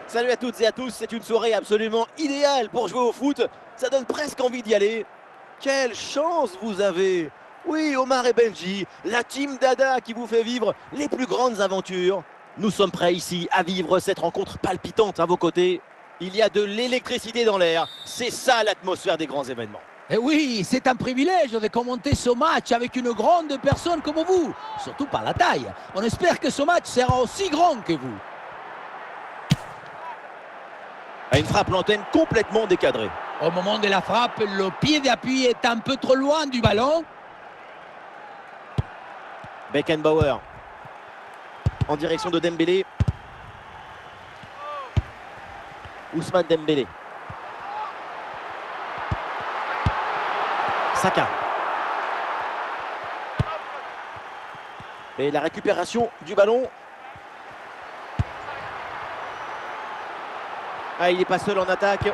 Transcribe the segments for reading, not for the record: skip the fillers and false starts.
Salut à toutes et à tous, c'est une soirée absolument idéale pour jouer au foot. Ça donne presque envie d'y aller. Quelle chance vous avez! Oui, Omar et Benji, la team Dada qui vous fait vivre les plus grandes aventures. Nous sommes prêts ici à vivre cette rencontre palpitante à vos côtés. Il y a de l'électricité dans l'air. C'est ça l'atmosphère des grands événements. Et oui, c'est un privilège de commenter ce match avec une grande personne comme vous, surtout par la taille. On espère que ce match sera aussi grand que vous. À une frappe l'antenne complètement décadrée. Au moment de la frappe, le pied d'appui est un peu trop loin du ballon. Beckenbauer en direction de Dembélé. Ousmane Dembélé. Saka. Et la récupération du ballon. Ah, il n'est pas seul en attaque.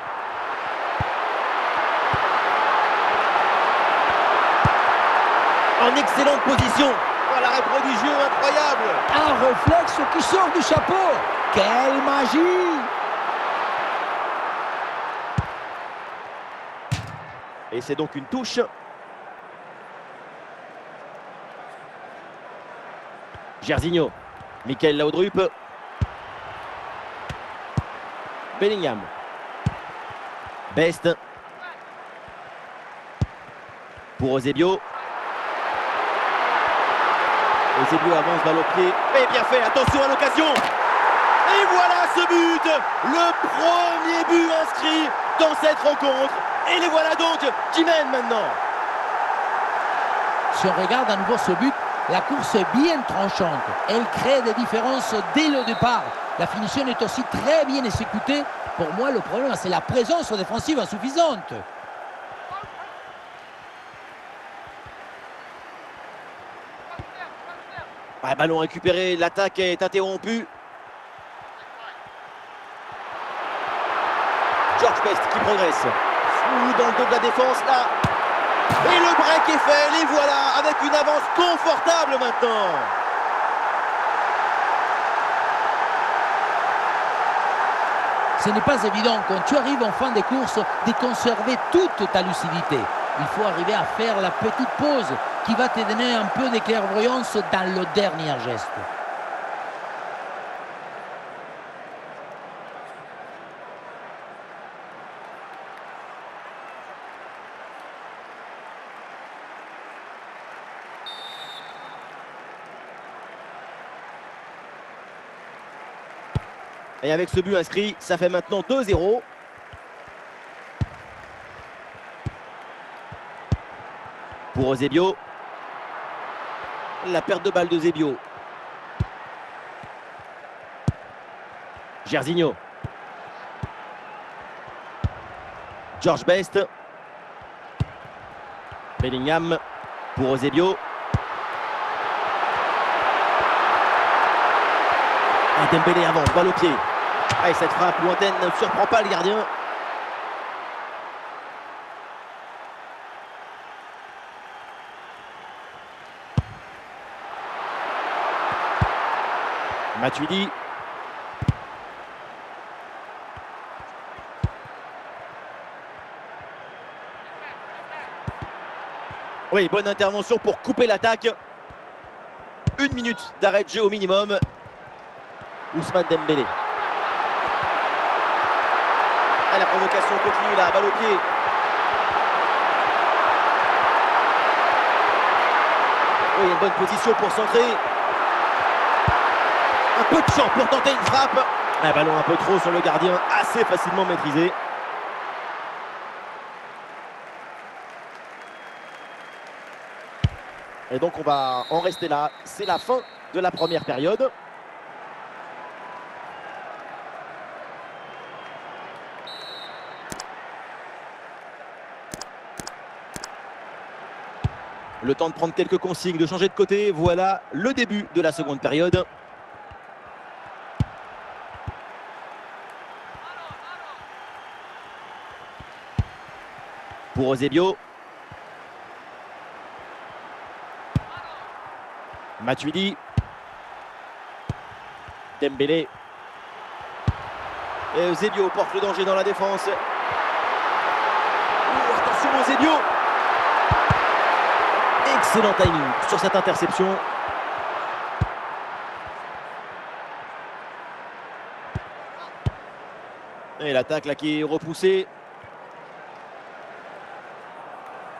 En excellente position. Oh, l'arrêt prodigieux, incroyable. Un réflexe qui sort du chapeau. Quelle magie! Et c'est donc une touche. Gerzinho. Michael Laudrup. Bellingham. Best. Pour Eusebio. Eusebio avance, balle au pied. Et bien fait, attention à l'occasion. Et voilà ce but. Le premier but inscrit dans cette rencontre. Et les voilà donc qui mènent maintenant. Si on regarde à nouveau ce but, la course est bien tranchante. Elle crée des différences dès le départ. La finition est aussi très bien exécutée. Pour moi, le problème, c'est la présence défensive insuffisante. Ah, ballon récupéré, l'attaque est interrompue. George Best qui progresse. Dans le dos de la défense, là. Et le break est fait, les voilà, avec une avance confortable maintenant. Ce n'est pas évident, quand tu arrives en fin de course, de conserver toute ta lucidité. Il faut arriver à faire la petite pause qui va te donner un peu de clairvoyance dans le dernier geste. Et avec ce but inscrit, ça fait maintenant 2-0. Pour Eusebio. La perte de balle de Eusebio. Gerzinho. George Best. Bellingham. Pour Eusebio. Et Dembélé avance, balle au pied. Ah, et cette frappe lointaine ne surprend pas le gardien. Matuidi. Oui, bonne intervention pour couper l'attaque. 1 minute d'arrêt de jeu au minimum. Ousmane Dembélé. Ah, la provocation continue là, balle au pied. Oh, il y a une bonne position pour centrer. Un peu de champ pour tenter une frappe. Un ballon un peu trop sur le gardien, assez facilement maîtrisé. Et donc on va en rester là. C'est la fin de la première période. Le temps de prendre quelques consignes, de changer de côté. Voilà le début de la seconde période. Pour Eusebio. Matuidi. Dembélé. Et Eusebio porte le danger dans la défense. Oh, attention Eusebio. Excellent timing sur cette interception. Et l'attaque là qui est repoussée.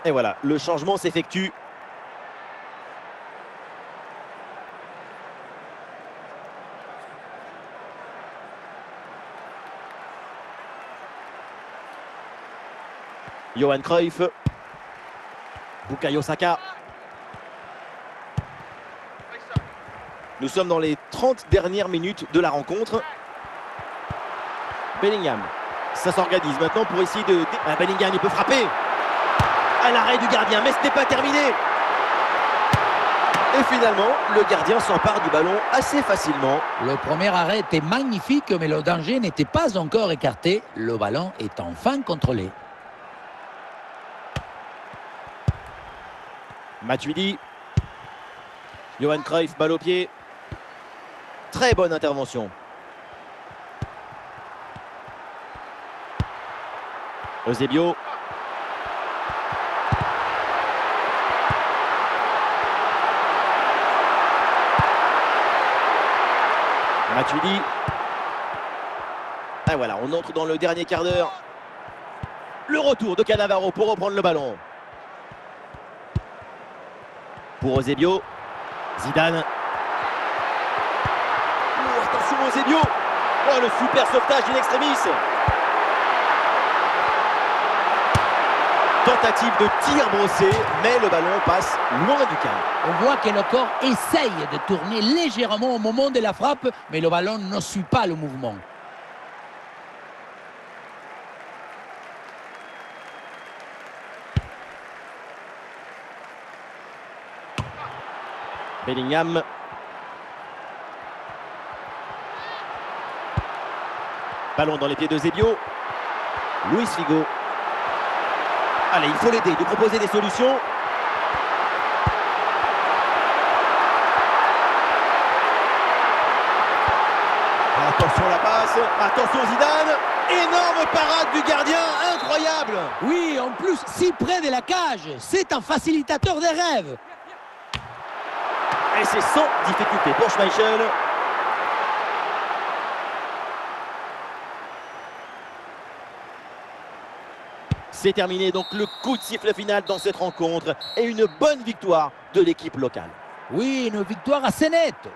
Et voilà, le changement s'effectue. Johan Cruyff. Bukayo Saka. Nous sommes dans les 30 dernières minutes de la rencontre. Bellingham. Ça s'organise maintenant pour essayer de... Ah, Bellingham, il peut frapper. À l'arrêt du gardien, mais ce n'est pas terminé. Et finalement, le gardien s'empare du ballon assez facilement. Le premier arrêt était magnifique, mais le danger n'était pas encore écarté. Le ballon est enfin contrôlé. Matuidi. Johan Cruyff, balle au pied. Très bonne intervention. Eusebio. Matuidi. Et voilà, on entre dans le dernier quart d'heure. Le retour de Cannavaro pour reprendre le ballon. Pour Eusebio. Zidane. Oh, attention Eusebio. Oh, le super sauvetage in extremis. Tentative de tir brossé, mais le ballon passe loin du cadre. On voit que le corps essaye de tourner légèrement au moment de la frappe, mais le ballon ne suit pas le mouvement. Bellingham. Ballon dans les pieds de Eusebio. Luis Figo. Allez, il faut l'aider, lui proposer des solutions. Attention la passe, attention Zidane. Énorme parade du gardien, incroyable. Oui, en plus, si près de la cage, c'est un facilitateur des rêves. Et c'est sans difficulté pour Schmeichel. C'est terminé, donc le coup de sifflet final dans cette rencontre et une bonne victoire de l'équipe locale. Oui, une victoire assez nette.